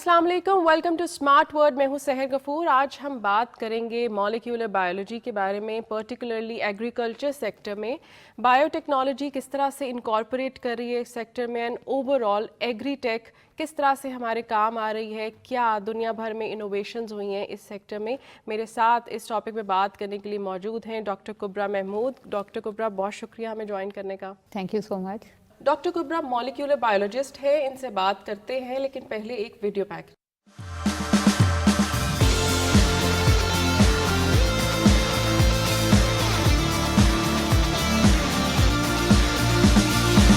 अस्सलाम वालेकुम, welcome to smart word. मैं हूं सहर गफूर। आज हम बात करेंगे मॉलिक्यूलर बायोलॉजी के बारे में, पर्टिकुलरली एग्रीकल्चर सेक्टर में बायोटेक्नोलॉजी किस तरह से इनकॉर्पोरेट कर रही है इस सेक्टर में, एंड ओवरऑल एग्रीटेक किस तरह से हमारे काम आ रही है, क्या दुनिया भर में इनोवेशंस हुई हैं इस सेक्टर में। मेरे साथ इस टॉपिक पे बात करने के लिए मौजूद हैं डॉक्टर कुबरा महमूद। डॉक्टर कुबरा, बहुत शुक्रिया हमें ज्वाइन करने का। Thank you so much. Doctor Kubra molecular biologist है, इनसे बात करते हैं, लेकिन पहले एक वीडियो पैक।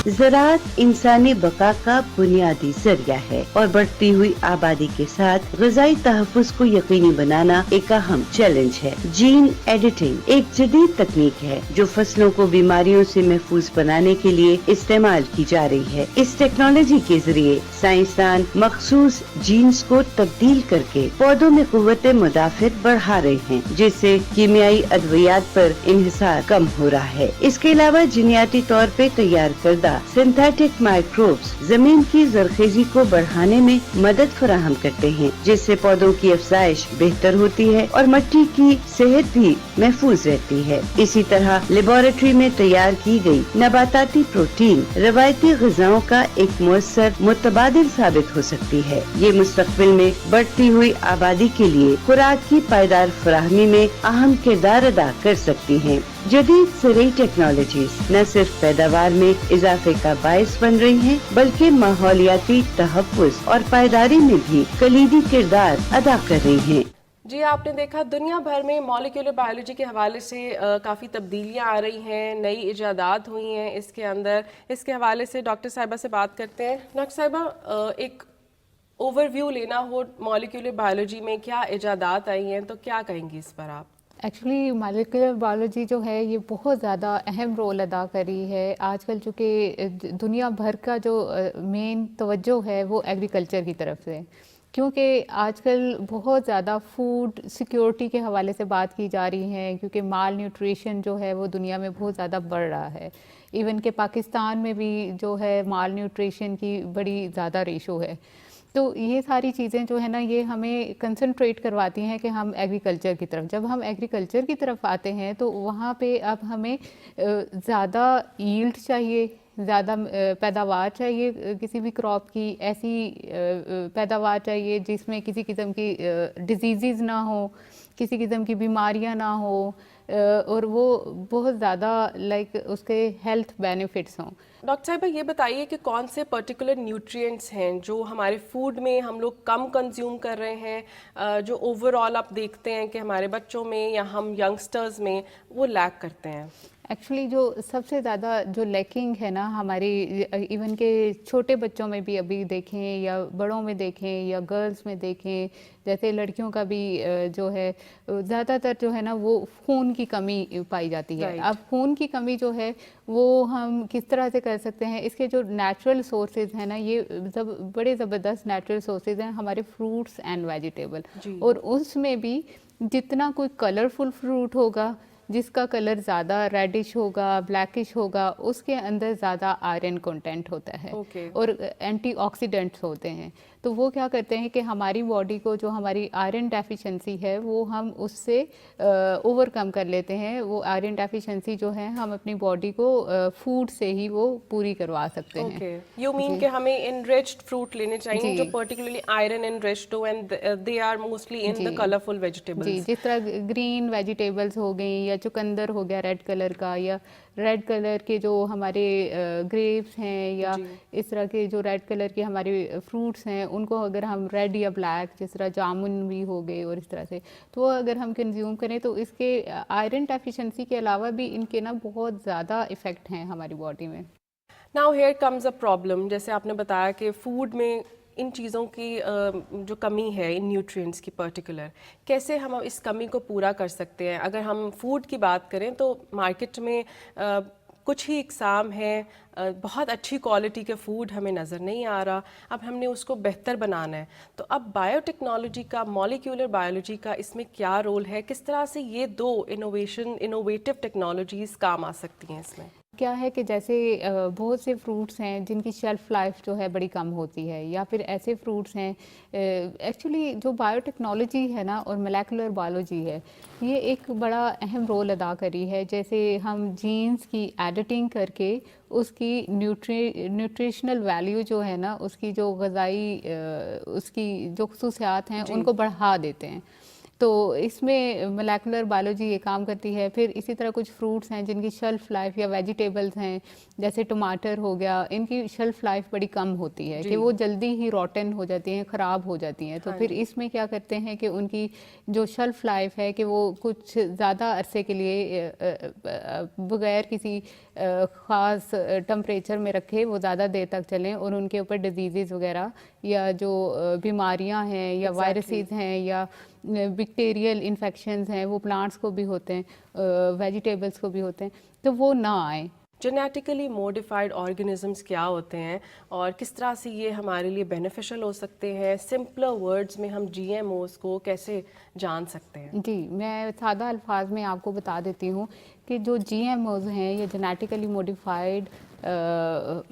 ज़राअत इंसानी बका का बुनियादी जरिया है और बढ़ती हुई आबादी के साथ ग़िज़ाई तहफ़्फ़ुज़ को यकीनी बनाना एक अहम चैलेंज है। जीन एडिटिंग एक जदीद तकनीक है जो फसलों को बीमारियों से महफूज बनाने के लिए इस्तेमाल की जा रही है। इस टेक्नोलॉजी के जरिए साइंसदान मखसूस जीन्स को तब्दील करके पौधों में कुव्वत मुदाफ़िअत बढ़ा रहे हैं, जिससे कीमियाई अद्वियात पर इन्हिसार कम हो रहा है। इसके अलावा जीनियाती तौर पे तैयार करदा सिंथेटिक माइक्रोब्स जमीन की जरखेजी को बढ़ाने में मदद फराहम करते हैं, जिससे पौधों की अफजाइश बेहतर होती है और मिट्टी की सेहत भी महफूज रहती है। इसी तरह लेबोरेटरी में तैयार की गई नबाताती प्रोटीन रवायती ग़िज़ाओं का एक मुअस्सर मुतबादिल साबित हो सकती है। ये मुस्तक़बिल में बढ़ती हुई आबादी के लिए खुराक की पायदार फराहमी में अहम किरदार अदा कर सकती हैं। जदीद ज़राई टेक्नोलॉजीज न सिर्फ पैदावार में इजाफे का बायस बन रही हैं, बल्कि माहौलियाती तहफ़्फ़ुज़ और पायदारी में भी कलीदी किरदार अदा कर रही हैं। जी, आपने देखा दुनिया भर में मॉलिक्यूलर बायोलॉजी के हवाले से काफ़ी तब्दीलियाँ आ रही हैं, नई इजादात हुई हैं इसके अंदर। इसके हवाले से डॉक्टर साहिबा से बात करते हैं। डॉक्टर साहिबा, एक ओवरव्यू लेना हो मॉलिक्यूलर बायोलॉजी में क्या इजादात आई हैं, तो क्या कहेंगी इस पर आप? एक्चुअली मॉलिक्यूलर बायोलॉजी जो है ये बहुत ज़्यादा अहम रोल अदा कर रही है आजकल, चूँकि दुनिया भर का जो मेन तवज्जो है वो एग्रीकल्चर की तरफ से, क्योंकि आजकल बहुत ज़्यादा फूड सिक्योरिटी के हवाले से बात की जा रही है, क्योंकि माल न्यूट्रिशन जो है वो दुनिया में बहुत ज़्यादा बढ़ रहा है। इवन के पाकिस्तान में भी जो है माल न्यूट्रिशन की बड़ी ज़्यादा रेशो है। तो ये सारी चीज़ें जो है ना, ये हमें कंसंट्रेट करवाती हैं कि हम एग्रीकल्चर की तरफ, जब हम एग्रीकल्चर की तरफ आते हैं तो वहाँ पे अब हमें ज़्यादा यील्ड चाहिए, ज़्यादा पैदावार चाहिए, किसी भी क्रॉप की ऐसी पैदावार चाहिए जिसमें किसी किस्म की डिजीज़ ना हो, किसी किस्म की बीमारियाँ ना हो, और वो बहुत ज़्यादा उसके हेल्थ बेनिफिट्स हों। डॉक्टर साहिबा, ये बताइए कि कौन से पर्टिकुलर न्यूट्रिएंट्स हैं जो हमारे फूड में हम लोग कम कंज्यूम कर रहे हैं, जो ओवरऑल आप देखते हैं कि हमारे बच्चों में या हम यंगस्टर्स में वो लैक करते हैं? एक्चुअली जो सबसे ज़्यादा जो लैकिंग है ना हमारी, इवन के छोटे बच्चों में भी अभी देखें या बड़ों में देखें या गर्ल्स में देखें, जैसे लड़कियों का भी जो है ज़्यादातर जो है ना वो खून की कमी पाई जाती है। अब खून की कमी जो है वो हम किस तरह से कर सकते हैं, इसके जो नेचुरल सोर्सेज हैं ना, ये बड़े ज़बरदस्त नेचुरल सोर्सेज हैं हमारे फ्रूट्स एंड वेजिटेबल, और उसमें भी जितना कोई कलरफुल फ्रूट होगा, जिसका कलर ज़्यादा रेडिश होगा, ब्लैकिश होगा, उसके अंदर ज़्यादा आयरन कंटेंट होता है और एंटीऑक्सीडेंट्स होते हैं। तो वो क्या करते हैं कि हमारी बॉडी को जो हमारी आयरन डेफिशिएंसी है वो हम उससे ओवरकम कर लेते हैं। वो आयरन डेफिशिएंसी जो है हम अपनी बॉडी को फूड से ही वो पूरी करवा सकते हैं। यू मीन कि हमें इनरिच्ड फ्रूट लेने चाहिए जो पर्टिकुलरली आयरन इनरिच्ड हो, and they are mostly in the colourful vegetables. जी, जिस तरह ग्रीन वेजिटेबल्स हो गई, या चुकंदर हो गया रेड कलर का, या रेड कलर के जो हमारे ग्रेप्स हैं, या इस तरह के जो रेड कलर के हमारे फ्रूट्स हैं, उनको अगर हम रेड या ब्लैक, जिस तरह जामुन भी हो गए और इस तरह से, तो अगर हम कंज्यूम करें तो इसके आयरन डेफिशिएंसी के अलावा भी इनके ना बहुत ज़्यादा इफ़ेक्ट हैं हमारी बॉडी में। Now here comes a problem. जैसे आपने बताया कि फूड में इन चीज़ों की जो कमी है, इन न्यूट्रिएंट्स की पर्टिकुलर, कैसे हम इस कमी को पूरा कर सकते हैं? अगर हम फूड की बात करें तो मार्केट में कुछ ही इकसाम है, बहुत अच्छी क्वालिटी के फूड हमें नज़र नहीं आ रहा। अब हमने उसको बेहतर बनाना है, तो अब बायोटेक्नोलॉजी का, मॉलिक्यूलर बायोलॉजी का इसमें क्या रोल है? किस तरह से ये दो इनोवेटिव टेक्नोलॉजीज़ काम आ सकती हैं इसमें? क्या है कि जैसे बहुत से फ्रूट्स हैं जिनकी शेल्फ लाइफ जो है बड़ी कम होती है, या फिर ऐसे फ्रूट्स हैं, एक्चुअली जो बायोटेक्नोलॉजी है ना और मोलेकुलर बायोलॉजी है, ये एक बड़ा अहम रोल अदा करी है। जैसे हम जीन्स की एडिटिंग करके उसकी न्यूट्रिशनल वैल्यू जो है ना, उसकी जो ग़िज़ाई उसकी जो खसूसियात हैं उनको बढ़ा देते हैं। तो इसमें मोलेकुलर बायोलॉजी ये काम करती है। फिर इसी तरह कुछ फ्रूट्स हैं जिनकी शेल्फ लाइफ, या वेजिटेबल्स हैं जैसे टमाटर हो गया, इनकी शेल्फ लाइफ बड़ी कम होती है कि वो जल्दी ही रॉटन हो जाती हैं, ख़राब हो जाती हैं। तो फिर इसमें क्या करते हैं कि उनकी जो शेल्फ लाइफ है कि वो कुछ ज़्यादा अरसे के लिए बग़ैर किसी ख़ास टेम्परेचर में रखे वो ज़्यादा देर तक चलें, और उनके ऊपर डिजीज़ वगैरह या जो बीमारियां हैं या वायरसेस हैं या बैक्टीरियल इन्फेक्शंस हैं, वो प्लांट्स को भी होते हैं, वेजिटेबल्स को भी होते हैं, तो वो ना आए। जेनेटिकली मॉडिफाइड ऑर्गेनिजम्स क्या होते हैं और किस तरह से ये हमारे लिए बेनिफिशियल हो सकते हैं? सिंपलर वर्ड्स में हम जीएमओस को कैसे जान सकते हैं? जी, मैं सादा अल्फाज में आपको बता देती हूँ कि जो जीएमओस हैं, ये जेनेटिकली मॉडिफाइड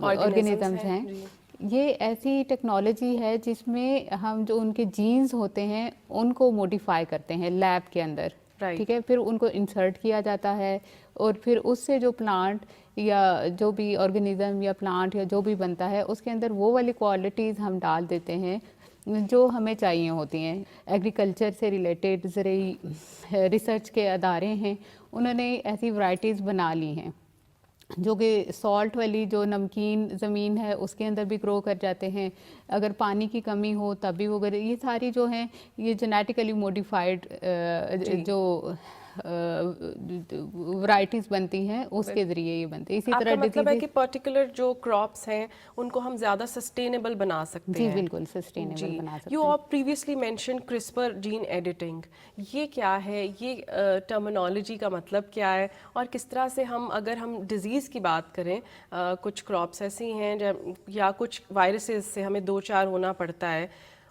ऑर्गेनिजम्स हैं, ये ऐसी टेक्नोलॉजी है जिसमें हम जो उनके जीन्स होते हैं उनको मॉडिफाई करते हैं लैब के अंदर, ठीक है। फिर उनको इंसर्ट किया जाता है, और फिर उससे जो प्लांट या जो भी ऑर्गेनिज्म या प्लांट या जो भी बनता है उसके अंदर वो वाली क्वालिटीज़ हम डाल देते हैं जो हमें चाहिए होती हैं। एग्रीकल्चर से रिलेटेड ज़रूरी रिसर्च के अदारे हैं, उन्होंने ऐसी वैरायटीज़ बना ली हैं जो कि सॉल्ट वाली जो नमकीन ज़मीन है उसके अंदर भी ग्रो कर जाते हैं, अगर पानी की कमी हो तब भी वो ये सारी जो हैं ये जेनेटिकली मॉडिफाइड जो वैरायटीज़ बनती हैं उसके ज़रिए ये बनती है। इसी तरह मतलब है कि पर्टिकुलर जो क्रॉप्स हैं उनको हम ज़्यादा सस्टेनेबल बना सकते हैं। जी बिल्कुल, सस्टेनेबल बना सकते हैं। You of previously mention CRISPR gene editing, ये क्या है? ये टर्मिनोलॉजी का मतलब क्या है और किस तरह से हम, अगर हम डिजीज़ की बात करें, कुछ क्रॉप्स ऐसी हैं या कुछ वायरसेस से हमें दो चार होना पड़ता है,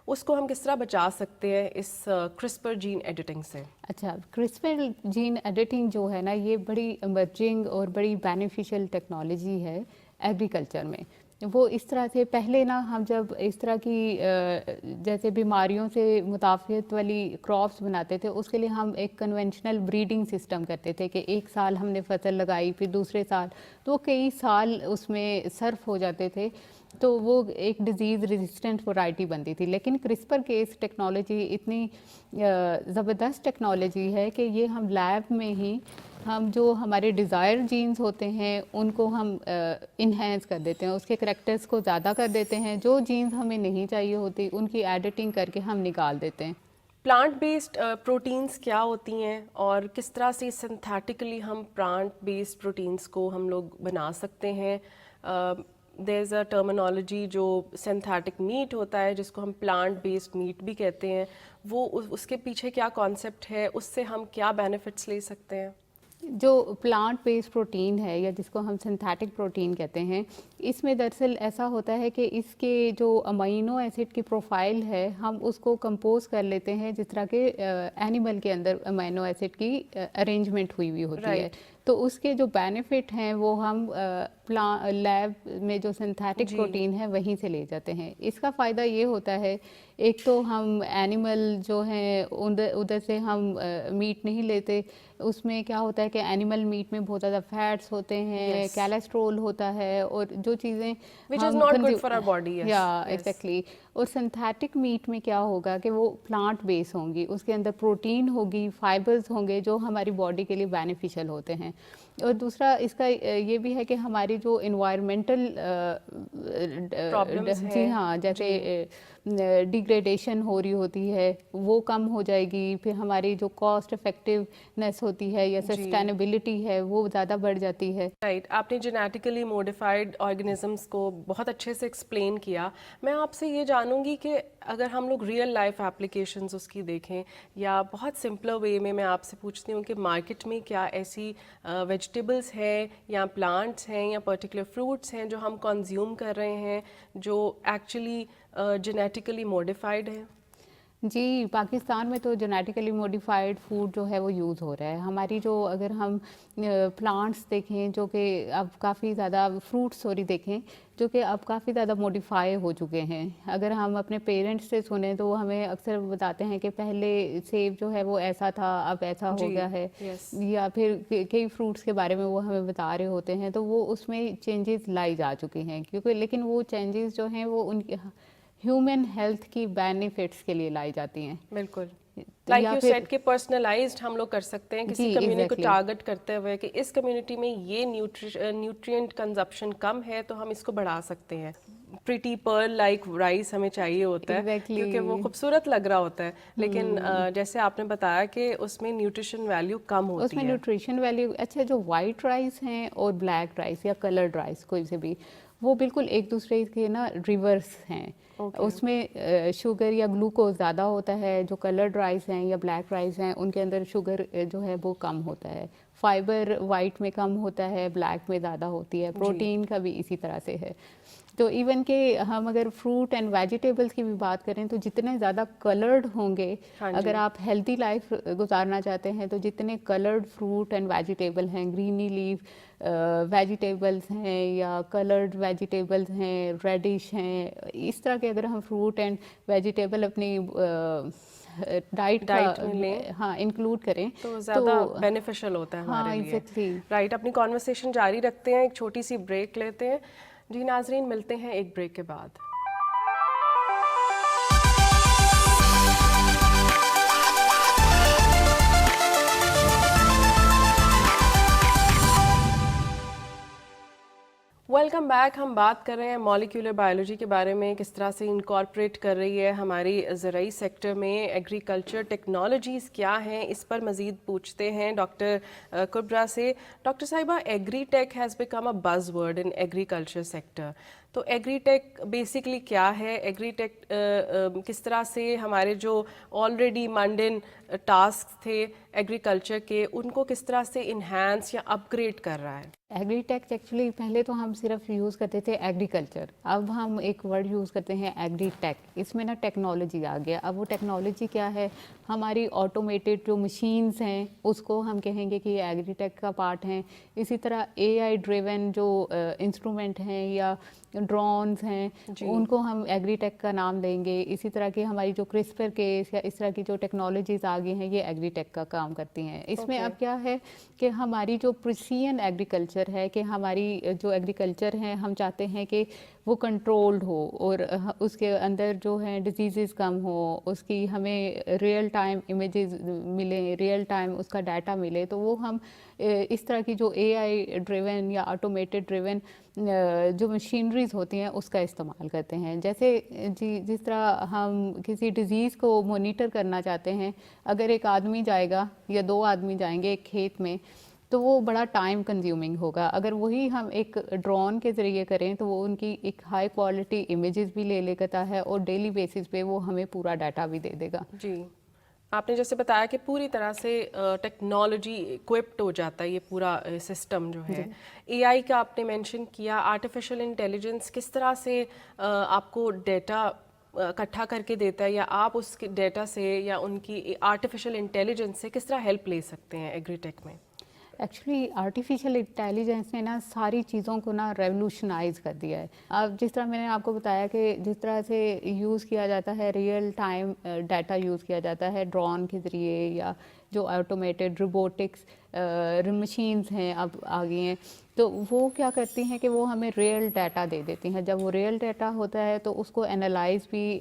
उसको हम किस तरह बचा सकते हैं इस क्रिस्पर जीन एडिटिंग से? अच्छा, क्रिस्पर जीन एडिटिंग जो है ना, ये बड़ी इमर्जिंग और बड़ी बेनिफिशियल टेक्नोलॉजी है एग्रीकल्चर में। वो इस तरह से पहले ना हम जब इस तरह की जैसे बीमारियों से मुताफ़ियत वाली क्रॉप्स बनाते थे, उसके लिए हम एक कन्वेंशनल ब्रीडिंग सिस्टम करते थे कि एक साल हमने फसल लगाई, फिर दूसरे साल, तो कई साल उसमें सर्फ हो जाते थे, तो वो एक डिज़ीज़ रेजिस्टेंट वैरायटी बनती थी। लेकिन क्रिस्पर केस टेक्नोलॉजी इतनी ज़बरदस्त टेक्नोलॉजी है कि ये हम लैब में ही हम जो हमारे डिज़ायर जीन्स होते हैं उनको हम इन्हेंस कर देते हैं, उसके करैक्टर्स को ज़्यादा कर देते हैं, जो जीन्स हमें नहीं चाहिए होती उनकी एडिटिंग करके हम निकाल देते हैं। प्लांट बेस्ड प्रोटीन्स क्या होती हैं और किस तरह से सिंथेटिकली हम प्लांट बेस्ड प्रोटीन्स को हम लोग बना सकते हैं? देयर इज़ अ टर्मिनोलॉजी जो सिंथेटिक मीट होता है जिसको हम प्लांट बेस्ड मीट भी कहते हैं, वो उसके पीछे क्या कॉन्सेप्ट है, उससे हम क्या बेनिफिट्स ले सकते हैं? जो प्लांट बेस्ड प्रोटीन है या जिसको हम सिंथेटिक प्रोटीन कहते हैं, इसमें दरअसल ऐसा होता है कि इसके जो अमीनो एसिड की प्रोफाइल है हम उसको कंपोज कर लेते हैं जिस तरह के एनिमल के अंदर अमीनो एसिड की अरेंजमेंट हुई हुई होती है। तो उसके जो बेनिफिट हैं वो हम लैब में जो सिंथेटिक प्रोटीन है वहीं से ले जाते हैं। इसका फ़ायदा ये होता है, एक तो हम एनिमल जो हैं उधर से हम मीट नहीं लेते, उसमें क्या होता है कि एनिमल मीट में बहुत ज़्यादा फैट्स होते हैं, कोलेस्ट्रॉल होता है, और जो चीज़ें which is not good for our body. या एग्जैक्टली। और सिंथेटिक मीट में क्या होगा कि वो प्लांट बेस होंगी, उसके अंदर प्रोटीन होगी, फाइबर्स होंगे जो हमारी बॉडी के लिए बेनिफिशियल होते हैं। और दूसरा इसका ये भी है कि हमारी जो इन्वायरमेंटल प्रॉब्लम्स जी हाँ, जैसे डिग्रेडेशन हो रही होती है वो कम हो जाएगी, फिर हमारी जो कॉस्ट इफेक्टिवनेस होती है या सस्टेनेबिलिटी है वो ज़्यादा बढ़ जाती है। राइट, आपने जेनेटिकली मॉडिफाइड ऑर्गेनिजम्स को बहुत अच्छे से एक्सप्लेन किया। मैं आपसे ये जानूंगी कि अगर हम लोग रियल लाइफ एप्लीकेशंस उसकी देखें या बहुत सिंपलर वे में मैं आपसे पूछती हूँ कि मार्केट में क्या ऐसी वेजिटेबल्स हैं या प्लांट्स हैं या पर्टिकुलर फ्रूट्स हैं जो हम कंज्यूम कर रहे हैं जो एक्चुअली जेनेटिकली मॉडिफाइड हैं? जी, पाकिस्तान में तो जेनेटिकली मॉडिफाइड फूड जो है वो यूज़ हो रहा है। हमारी जो अगर हम प्लांट्स देखें जो कि अब काफ़ी ज़्यादा फ्रूट्स सॉरी देखें जो कि अब काफ़ी ज़्यादा मॉडिफाई हो चुके हैं। अगर हम अपने पेरेंट्स से सुने तो वो हमें अक्सर बताते हैं कि पहले सेब जो है वो ऐसा था, अब ऐसा हो जी, गया है। यस। या फिर कई फ्रूट्स के बारे में वो हमें बता रहे होते हैं, तो वो उसमें चेंजेस लाई जा चुकी हैं क्योंकि लेकिन वो चेंजेस जो हैं वो उनके ह्यूमन हेल्थ की बेनिफिट्स के लिए लाई जाती हैं। बिल्कुल, तो लाइक या यू फिर सेड कि पर्सनलाइज्ड हम लोग कर सकते हैं किसी जी कम्युनिटी को एग्जैक्टली टारगेट करते हुए कि इस कम्युनिटी में ये न्यूट्रिएंट कंजप्शन कम है तो हम इसको बढ़ा सकते हैं। प्रिटी पर्ल लाइक राइस हमें चाहिए होता है एग्जैक्टली क्योंकि वो खूबसूरत लग रहा होता है, लेकिन जैसे आपने बताया कि उसमें न्यूट्रिशन वैल्यू कम होती उसमें है। न्यूट्रिशन वैल्यू अच्छा जो वाइट राइस हैं और ब्लैक राइस या कलर्ड राइस कोई से भी वो बिल्कुल एक दूसरे के ना रिवर्स हैं। ओके, उसमें शुगर या ग्लूकोज ज़्यादा होता है। जो कलर्ड राइस हैं या ब्लैक राइस हैं उनके अंदर शुगर जो है वो कम होता है। फाइबर वाइट में कम होता है, ब्लैक में ज़्यादा होती है। प्रोटीन का भी इसी तरह से है। तो इवन के हम अगर फ्रूट एंड वेजिटेबल्स की भी बात करें तो जितने ज़्यादा कलर्ड होंगे, हाँ अगर जी, आप हेल्दी लाइफ गुजारना चाहते हैं तो जितने कलर्ड फ्रूट एंड वेजिटेबल हैं, ग्रीनी लीफ वेजिटेबल्स हैं या कलर्ड वेजिटेबल्स हैं, रेडिश हैं, इस तरह के अगर हम फ्रूट एंड वेजिटेबल अपनी डाइट डाइट में का लें हाँ इंक्लूड करें तो तो ज़्यादा बेनिफिशियल होता है हाँ हमारे लिए। एग्जैक्टली राइट, अपनी कॉन्वर्सेशन जारी रखते हैं, एक छोटी सी ब्रेक लेते हैं। जी नाजरीन, मिलते हैं एक ब्रेक के बाद। Welcome back. हम बात कर रहे हैं मॉलिक्यूलर बायोलॉजी के बारे में, किस तरह से इनकॉर्पोरेट कर रही है हमारी ज़राई सेक्टर में एग्रीकल्चर टेक्नोलॉजीज़ क्या हैं, इस पर मज़ीद पूछते हैं डॉक्टर कुबरा से। डॉक्टर साहिबा, agri tech has become a buzz word in agriculture sector, तो एग्री टेक बेसिकली क्या है? एग्री टेक किस तरह से हमारे जो ऑलरेडी मंडेन टास्क थे एग्रीकल्चर के, उनको किस तरह से इन्हांस या अपग्रेड कर रहा है? एग्रीटेक एक्चुअली पहले तो हम सिर्फ यूज़ करते थे एग्रीकल्चर, अब हम एक वर्ड यूज़ करते हैं एग्रीटेक। इसमें ना टेक्नोलॉजी आ गया। अब वो टेक्नोलॉजी क्या है? हमारी ऑटोमेटेड जो मशीन्स हैं उसको हम कहेंगे कि ये एग्रीटेक का पार्ट हैं। इसी तरह एआई ड्रिवन जो इंस्ट्रूमेंट हैं या ड्रोन्स हैं उनको हम एग्रीटेक का नाम देंगे। इसी तरह की हमारी जो क्रिस्पर केस या इस तरह की जो टेक्नोलॉजीज़ आ गई हैं ये एग्रीटेक का काम करती हैं। इसमें अब क्या है कि हमारी जो प्रिसीजन एग्रीकल्चर है कि हमारी जो एग्रीकल्चर है हम चाहते हैं कि वो कंट्रोल्ड हो और उसके अंदर जो है डिजीज़ कम हो, उसकी हमें रियल टाइम इमेजेस मिले, रियल टाइम उसका डाटा मिले। तो वो हम इस तरह की जो एआई ड्रिवन या ऑटोमेटेड ड्रिवन जो मशीनरीज होती हैं उसका इस्तेमाल करते हैं। जैसे जी जिस तरह हम किसी डिज़ीज़ को मॉनिटर करना चाहते हैं, अगर एक आदमी जाएगा या दो आदमी जाएंगे एक खेत में तो वो बड़ा टाइम कंज्यूमिंग होगा। अगर वही हम एक ड्रोन के ज़रिए करें तो वो उनकी एक हाई क्वालिटी इमेजेस भी ले लेता है और डेली बेसिस पे वो हमें पूरा डाटा भी दे देगा। जी, आपने जैसे बताया कि पूरी तरह से टेक्नोलॉजी इक्विप्ड हो जाता है ये पूरा सिस्टम जो है। एआई का आपने मेंशन किया, आर्टिफिशियल इंटेलिजेंस किस तरह से आपको डेटा इकट्ठा करके देता है, या आप उस डेटा से या उनकी आर्टिफिशियल इंटेलिजेंस से किस तरह हेल्प ले सकते हैं एग्रीटेक में? एक्चुअली आर्टिफिशियल इंटेलिजेंस ने ना सारी चीज़ों को ना रेवोल्यूशनाइज कर दिया है। अब जिस तरह मैंने आपको बताया कि जिस तरह से यूज़ किया जाता है, रियल टाइम डाटा यूज़ किया जाता है ड्रोन के ज़रिए या जो ऑटोमेटेड रोबोटिक्स मशीन्स हैं अब आ गई हैं, तो वो क्या करती हैं कि वो हमें रियल डाटा दे देती हैं। जब वो रियल डाटा होता है तो उसको एनालाइज भी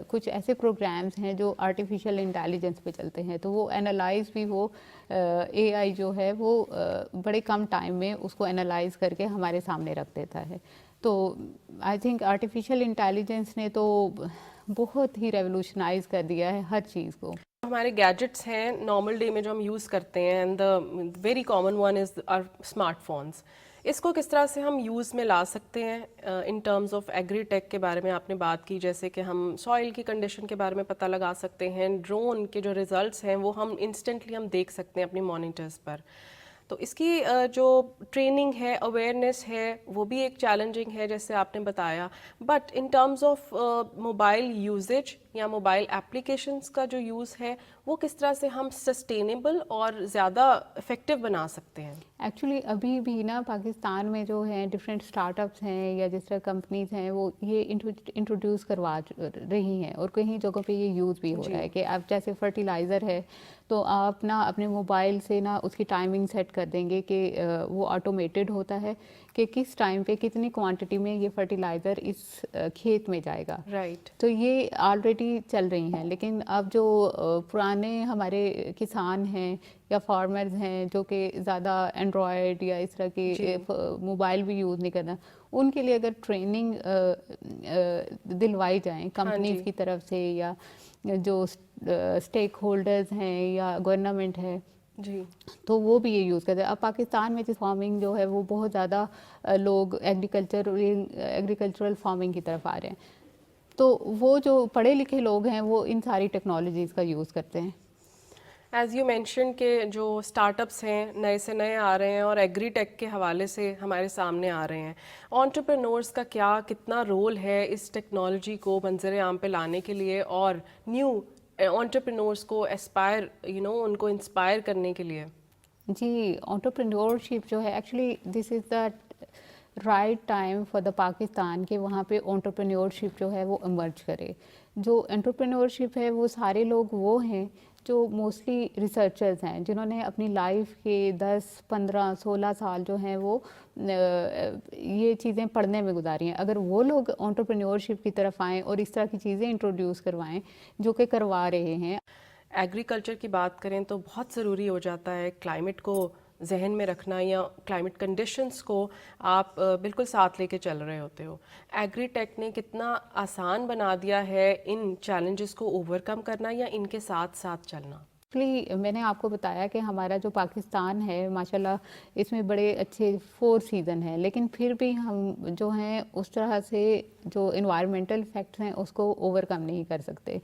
कुछ ऐसे प्रोग्राम्स हैं जो आर्टिफिशियल इंटेलिजेंस पे चलते हैं, तो वो एनालाइज भी वो एआई जो है वो बड़े कम टाइम में उसको एनालाइज करके हमारे सामने रख देता है। तो आई थिंक आर्टिफिशियल इंटेलिजेंस ने तो बहुत ही रेवोल्यूशनाइज कर दिया है हर चीज़ को। हमारे गैजेट्स हैं नॉर्मल डे में जो हम यूज़ करते हैं, and the very common one is our smartphones, इसको किस तरह से हम यूज़ में ला सकते हैं इन टर्म्स ऑफ एग्रीटेक के बारे में आपने बात की, जैसे कि हम सॉइल की कंडीशन के बारे में पता लगा सकते हैं, ड्रोन के जो रिजल्ट्स हैं वो हम इंस्टेंटली हम देख सकते हैं अपने मॉनिटर्स पर। तो इसकी जो ट्रेनिंग है, अवेयरनेस है, वो भी एक चैलेंजिंग है जैसे आपने बताया, but in terms of mobile usages या मोबाइल एप्लीकेशंस का जो यूज़ है वो किस तरह से हम सस्टेनेबल और ज़्यादा इफ़ेक्टिव बना सकते हैं? एक्चुअली अभी भी ना पाकिस्तान में जो है डिफरेंट स्टार्टअप्स हैं या जिस तरह कंपनीज हैं वो ये इंट्रोड्यूस करवा रही हैं और कहीं जगहों पे ये यूज़ भी हो रहा है कि आप जैसे फर्टिलाइज़र है तो आप ना अपने मोबाइल से ना उसकी टाइमिंग सेट कर देंगे कि वो ऑटोमेटेड होता है कि किस टाइम पे कितनी क्वांटिटी में ये फर्टिलाइज़र इस खेत में जाएगा। राइट। तो ये ऑलरेडी चल रही हैं, लेकिन अब जो पुराने हमारे किसान हैं या फार्मर्स हैं जो कि ज़्यादा एंड्रॉयड या इस तरह की मोबाइल भी यूज़ नहीं करना, उनके लिए अगर ट्रेनिंग दिलवाई जाए कंपनीज की तरफ से या जो स्टेक होल्डर्स हैं या गवर्नमेंट है जी, तो वो भी ये यूज़ करते हैं। अब पाकिस्तान में जिस फार्मिंग जो है वो बहुत ज़्यादा लोग एग्रीकल्चरल फार्मिंग की तरफ आ रहे हैं, तो वो जो पढ़े लिखे लोग हैं वो इन सारी टेक्नोलॉजीज़ का यूज़ करते हैं। एज़ यू मेंशन के जो स्टार्टअप्स हैं नए से नए आ रहे हैं और एग्री टेक के हवाले से हमारे सामने आ रहे हैं, एंटरप्रेन्योर्स का कितना रोल है इस टेक्नोलॉजी को मंजर आम पे लाने के लिए और न्यू एंटरप्रेन्योर्स को उनको इंस्पायर करने के लिए? जी, एंटरप्रेन्योरशिप जो है actually this is the right time for the Pakistan के वहाँ पे एंटरप्रेन्योरशिप जो है वो इमर्ज करे। जो एंटरप्रेन्योरशिप है वो सारे लोग वो हैं जो मोस्टली रिसर्चर्स हैं जिन्होंने अपनी लाइफ के 10, 15, 16 साल जो हैं वो ये चीज़ें पढ़ने में गुजारी हैं। अगर वो लोग एंटरप्रेन्योरशिप की तरफ आएँ और इस तरह की चीज़ें इंट्रोड्यूस करवाएं जो कि करवा रहे हैं। एग्रीकल्चर की बात करें तो बहुत ज़रूरी हो जाता है क्लाइमेट को जहन में रखना या क्लाइमेट कंडीशंस को आप बिल्कुल साथ लेके चल रहे होते हो। एग्री टेक ने कितना आसान बना दिया है इन चैलेंजेस को ओवरकम करना या इनके साथ साथ चलना? मैंने आपको बताया कि हमारा जो पाकिस्तान है माशाल्लाह इसमें बड़े अच्छे 4 सीज़न हैं, लेकिन फिर भी हम जो हैं उस तरह से जो इन्वायरमेंटल फैक्ट्स हैं उसको ओवरकम नहीं कर सकते।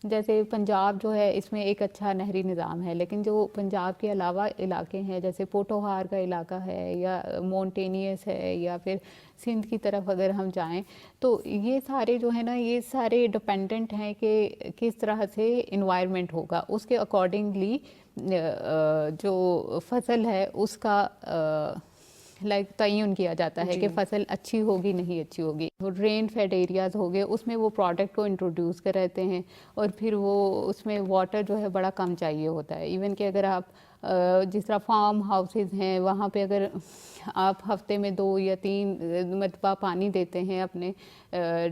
जैसे पंजाब जो है इसमें एक अच्छा नहरी निज़ाम है, लेकिन जो पंजाब के अलावा इलाके हैं जैसे पोटोहार का इलाका है या माउंटेनियस है या फिर सिंध की तरफ अगर हम जाएं तो ये सारे जो है ना ये सारे डिपेंडेंट हैं कि किस तरह से इन्वायरमेंट होगा, उसके अकॉर्डिंगली जो फसल है उसका तयन किया जाता है कि फसल अच्छी होगी नहीं अच्छी होगी। वो रेन फेड एरियाज हो गए उसमें वो प्रोडक्ट को इंट्रोड्यूस कर रहते हैं और फिर वो उसमें वाटर जो है बड़ा कम चाहिए होता है। इवन कि अगर आप जिस तरह फार्म हाउसेज हैं वहाँ पे अगर आप हफ्ते में 2 या 3 मरतबा पानी देते हैं अपने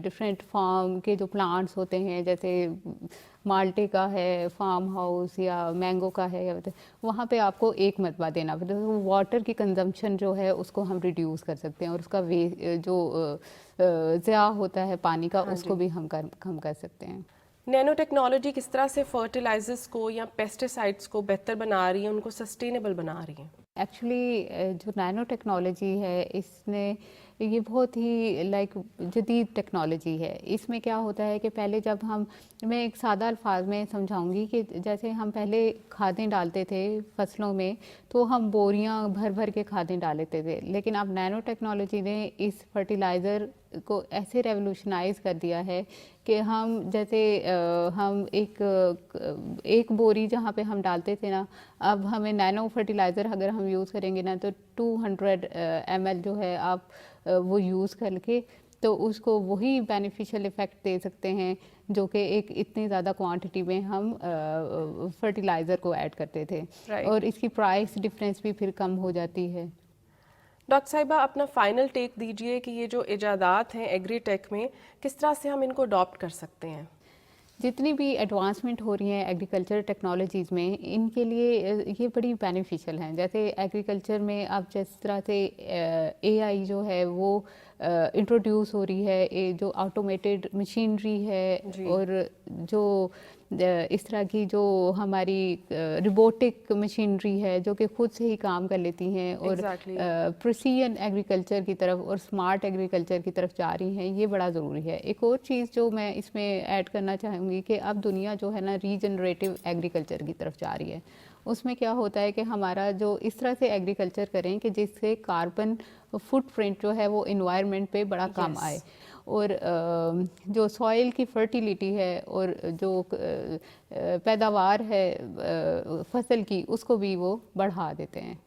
डिफरेंट फार्म के जो प्लांट्स होते हैं जैसे माल्टे का है फार्म हाउस या मैंगो का है या वहाँ पे आपको 1 मरतबा देना पड़ता है। तो वाटर की कंजम्पशन जो है उसको हम रिड्यूस कर सकते हैं और उसका जो ज़िया होता है पानी का उसको भी हम कम कर सकते हैं। नैनो टेक्नोलॉजी किस तरह से फर्टिलाइजर्स को या पेस्टिसाइड्स को बेहतर बना रही है, उनको सस्टेनेबल बना रही है? एक्चुअली जो नैनो टेक्नोलॉजी है इसने ये बहुत ही जदीद टेक्नोलॉजी है। इसमें क्या होता है कि पहले जब मैं एक सादा अल्फाज में समझाऊंगी कि जैसे हम पहले खादें डालते थे फसलों में तो हम बोरियां भर भर के खादें डालते थे, लेकिन अब नैनो टेक्नोलॉजी ने इस फर्टिलाइज़र को ऐसे रेवोल्यूशनाइज कर दिया है कि हम जैसे हम एक बोरी जहाँ पे हम डालते थे ना, अब हमें नैनो फर्टिलाइज़र अगर हम यूज़ करेंगे ना तो 200 ml जो है आप वो यूज़ करके तो उसको वही बेनिफिशियल इफ़ेक्ट दे सकते हैं जो कि एक इतनी ज़्यादा क्वांटिटी में हम फर्टिलाइज़र को ऐड करते थे। और इसकी प्राइस डिफरेंस भी फिर कम हो जाती है। डॉक्टर साहिबा अपना फाइनल टेक दीजिए कि ये जो इजादात हैं एग्री टेक में किस तरह से हम इनको अडॉप्ट कर सकते हैं? जितनी भी एडवांसमेंट हो रही हैं एग्रीकल्चर टेक्नोलॉजीज़ में इनके लिए ये बड़ी बेनिफिशियल हैं। जैसे एग्रीकल्चर में अब जिस तरह से AI जो है वो इंट्रोड्यूस हो रही है, जो ऑटोमेटेड मशीनरी है और जो इस तरह की जो हमारी रोबोटिक मशीनरी है जो कि खुद से ही काम कर लेती हैं और प्रिसीजन एग्रीकल्चर की तरफ और स्मार्ट एग्रीकल्चर की तरफ जा रही हैं, ये बड़ा ज़रूरी है। एक और चीज़ जो मैं इसमें ऐड करना चाहूँगी कि अब दुनिया जो है ना रीजनरेटिव एग्रीकल्चर की तरफ जा रही है। उसमें क्या होता है कि हमारा जो इस तरह से एग्रीकल्चर करें कि जिससे कार्बन फुटप्रिंट जो है वो इन्वायरमेंट पे बड़ा कम आए और जो सॉइल की फर्टिलिटी है और जो पैदावार है फसल की, उसको भी वो बढ़ा देते हैं।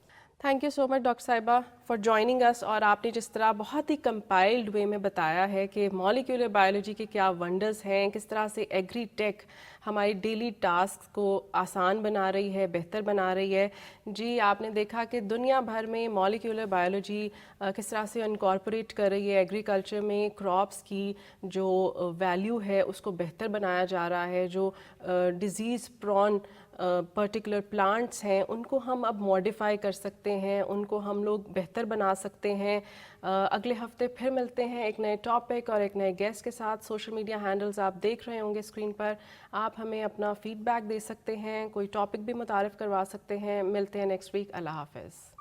Thank you so much doctor साहिबा फॉर जॉइनिंग अस। और आपने जिस तरह बहुत ही कंपाइल्ड वे में बताया है कि मॉलिक्यूलर बायोलॉजी के क्या वंडर्स हैं, किस तरह से एग्री टेक हमारी डेली टास्क को आसान बना रही है, बेहतर बना रही है। जी, आपने देखा कि दुनिया भर में मॉलिक्यूलर बायोलॉजी किस तरह से इनकॉर्पोरेट कर रही है एग्रीकल्चर में। क्रॉप्स की जो वैल्यू है उसको बेहतर बनाया जा रहा है। जो डिज़ीज़ प्रॉन पर्टिकुलर प्लांट्स हैं उनको हम अब मॉडिफाई कर सकते हैं, उनको हम लोग बेहतर बना सकते हैं। अगले हफ्ते फिर मिलते हैं एक नए टॉपिक और एक नए गेस्ट के साथ। सोशल मीडिया हैंडल्स आप देख रहे होंगे स्क्रीन पर। आप हमें अपना फीडबैक दे सकते हैं, कोई टॉपिक भी मुतारिफ करवा सकते हैं। मिलते हैं नेक्स्ट वीक। अल्लाह हाफ़िज़।